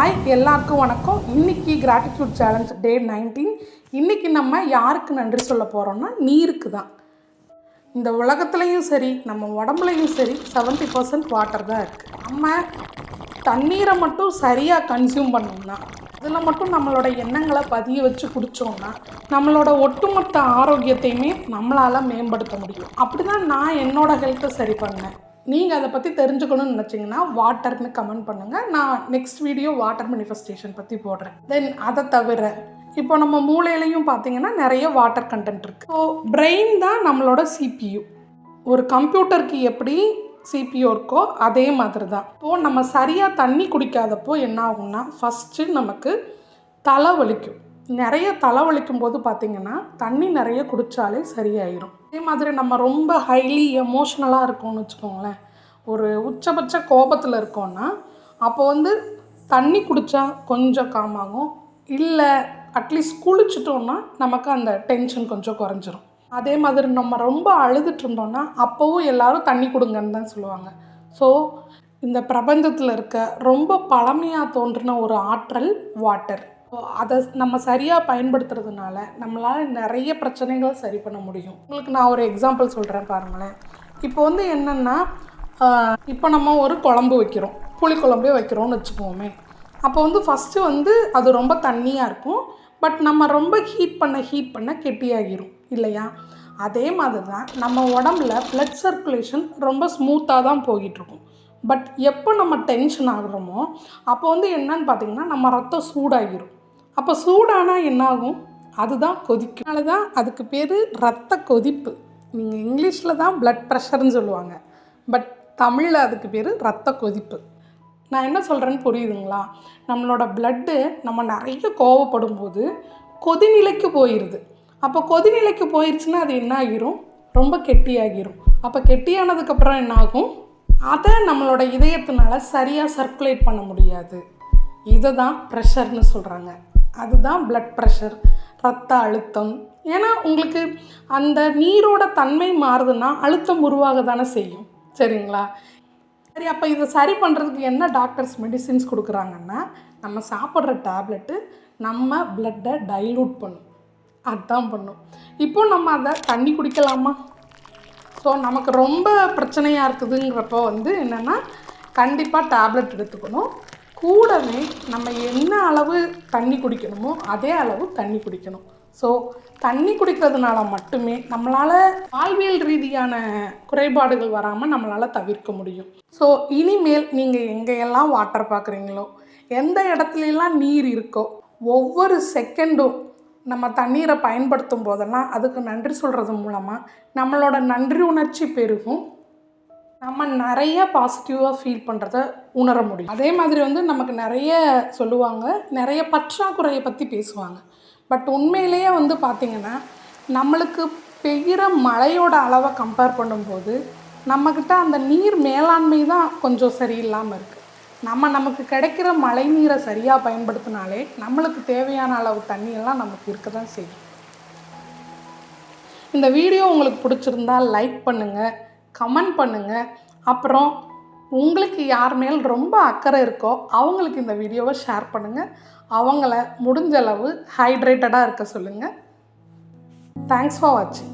Hi எல்லாருக்கும் வணக்கம். இன்றைக்கி கிராட்டிடியூட் சேலஞ்ச் டே 19. இன்றைக்கி நம்ம யாருக்கு நன்றி சொல்ல போகிறோம்னா நீருக்கு தான். இந்த உலகத்துலேயும் சரி நம்ம உடம்புலையும் சரி 70% வாட்டர் தான் இருக்குது. நம்ம தண்ணீரை மட்டும் சரியாக கன்சியூம் பண்ணோம்னா, அதில் மட்டும் நம்மளோட எண்ணங்களை பதிய வச்சு குடித்தோம்னா நம்மளோட ஒட்டுமொத்த ஆரோக்கியத்தையுமே நம்மளால் மேம்படுத்த முடியும். அப்படி தான் நான் என்னோடய ஹெல்த்தை சரி பண்ணேன். நீங்கள் அதை பற்றி தெரிஞ்சுக்கணும்னு நினச்சிங்கன்னா வாட்டர்னு கமெண்ட் பண்ணுங்கள். நான் நெக்ஸ்ட் வீடியோ வாட்டர் மேனிஃபெஸ்டேஷன் பற்றி போடுறேன். தென் அதை தவிர இப்போ நம்ம மூளையிலையும் பார்த்திங்கன்னா நிறைய வாட்டர் கண்டென்ட் இருக்குது. ஸோ பிரெயின் தான் நம்மளோட CPU. ஒரு கம்ப்யூட்டருக்கு எப்படி CPU இருக்கோ அதே மாதிரி தான். இப்போது நம்ம சரியாக தண்ணி குடிக்காதப்போ என்ன ஆகும்னா ஃபஸ்ட்டு நமக்கு தலை வலிக்கும். நிறைய தலைவலிக்கும் போது பார்த்திங்கன்னா தண்ணி நிறைய குடித்தாலே சரியாயிடும். அதே மாதிரி நம்ம ரொம்ப ஹைலி எமோஷ்னலாக இருக்கோம்னு வச்சுக்கோங்களேன், ஒரு உச்சபட்ச கோபத்தில் இருக்கோன்னா அப்போ தண்ணி குடித்தா கொஞ்சம் காமாகும். இல்லை அட்லீஸ்ட் குளிச்சிட்டோன்னா நமக்கு அந்த டென்ஷன் கொஞ்சம் குறைஞ்சிரும். அதே மாதிரி நம்ம ரொம்ப அழுதுட்டு இருந்தோம்னா அப்போவும் எல்லோரும் தண்ணி கொடுங்கன்னு தான் சொல்லுவாங்க. ஸோ இந்த பிரபஞ்சத்தில் இருக்க ரொம்ப பழமையாக தோன்றின ஒரு ஆற்றல் வாட்டர். அதை நம்ம சரியாக பயன்படுத்துறதுனால நம்மளால் நிறைய பிரச்சனைகளை சரி பண்ண முடியும். உங்களுக்கு நான் ஒரு எக்ஸாம்பிள் சொல்கிறேன் பாருங்களேன். இப்போ என்னென்னா, இப்போ நம்ம ஒரு குழம்பு வைக்கிறோம், புளிக்குழம்பே வைக்கிறோம்னு வச்சுக்கோமே. அப்போ ஃபஸ்ட்டு அது ரொம்ப தண்ணியாக இருக்கும். பட் நம்ம ரொம்ப ஹீட் பண்ண கெட்டியாகிரும் இல்லையா? அதே மாதிரி தான் நம்ம உடம்புல ப்ளட் சர்க்குலேஷன் ரொம்ப ஸ்மூத்தாக தான் போயிட்டுருக்கும். பட் எப்போ நம்ம டென்ஷன் ஆகுறோமோ அப்போ என்னன்னு பார்த்திங்கன்னா நம்ம ரத்தம் சூடாகிரும். அப்போ சூடானால் என்னாகும்? அதுதான் கொதிக்கும். அதனால தான் அதுக்கு பேர் ரத்த கொதிப்பு. நீங்கள் இங்கிலீஷில் தான் ப்ளட் ப்ரெஷர்னு சொல்லுவாங்க, பட் தமிழில் அதுக்கு பேர் ரத்த கொதிப்பு. நான் என்ன சொல்கிறேன்னு புரியுதுங்களா? நம்மளோட ப்ளட்டு நம்ம நிறைய கோவப்படும் போது கொதிநிலைக்கு போயிடுது. அப்போ கொதிநிலைக்கு போயிடுச்சுன்னா அது என்ன ஆகிரும்? ரொம்ப கெட்டியாகிரும். அப்போ கெட்டியானதுக்கப்புறம் என்ன ஆகும்? அதை நம்மளோட இதயத்தினால சரியாக சர்க்குலேட் பண்ண முடியாது. இதை தான் ப்ரெஷர்னு சொல்கிறாங்க. அதுதான் ப்ளட் ப்ரெஷர், ரத்த அழுத்தம். ஏன்னா உங்களுக்கு அந்த நீரோட தன்மை மாறுதுன்னா அழுத்தம் உருவாக தானே செய்யும், சரிங்களா? சரி, அப்போ இதை சரி பண்ணுறதுக்கு என்ன டாக்டர்ஸ் மெடிசின்ஸ் கொடுக்குறாங்கன்னா, நம்ம சாப்பிட்ற டேப்லெட்டு நம்ம ப்ளட்டை டைலூட் பண்ணும், அதுதான் பண்ணும். இப்போ நம்ம அதை தண்ணி குடிக்கலாமா? ஸோ நமக்கு ரொம்ப பிரச்சனையாக இருக்குதுங்கிறப்போ என்னென்னா கண்டிப்பாக டேப்லெட் எடுத்துக்கணும். கூடவே நம்ம என்ன அளவு தண்ணி குடிக்கணுமோ அதே அளவு தண்ணி குடிக்கணும். ஸோ தண்ணி குடிக்கிறதுனால மட்டுமே நம்மளால் வாழ்வியல் ரீதியான குறைபாடுகள் வராமல் நம்மளால் தவிர்க்க முடியும். ஸோ இனிமேல் நீங்கள் எங்கெல்லாம் வாட்டர் பார்க்குறீங்களோ, எந்த இடத்துலலாம் நீர் இருக்கோ, ஒவ்வொரு செகண்டும் நம்ம தண்ணீரை பயன்படுத்தும் போதெல்லாம் அதுக்கு நன்றி சொல்கிறது மூலமாக நம்மளோட நன்றி உணர்ச்சி பெருகும். நம்ம நிறைய பாசிட்டிவாக ஃபீல் பண்ணுறத உணர முடியும். அதே மாதிரி நமக்கு நிறைய சொல்லுவாங்க, நிறைய பற்றாக்குறையை பற்றி பேசுவாங்க. பட் உண்மையிலேயே பார்த்திங்கன்னா நம்மளுக்கு பெய்கிற மழையோட அளவை கம்பேர் பண்ணும்போது நம்மக்கிட்ட அந்த நீர் மேலாண்மை தான் கொஞ்சம் சரியில்லாமல் இருக்குது. நமக்கு கிடைக்கிற மழை நீரை சரியாக பயன்படுத்தினாலே நம்மளுக்கு தேவையான அளவு தண்ணியெல்லாம் நமக்கு இருக்க தான் செய்யும். இந்த வீடியோ உங்களுக்கு பிடிச்சிருந்தால் லைக் பண்ணுங்கள், கமெண்ட் பண்ணுங்கள். அப்புறம் உங்களுக்கு யார் மேல் ரொம்ப அக்கறை இருக்கோ அவங்களுக்கு இந்த வீடியோவை ஷேர் பண்ணுங்கள். அவங்கள முடிஞ்சளவு ஹைட்ரேட்டடாக இருக்க சொல்லுங்கள். தேங்க்ஸ் ஃபார் வாட்சிங்.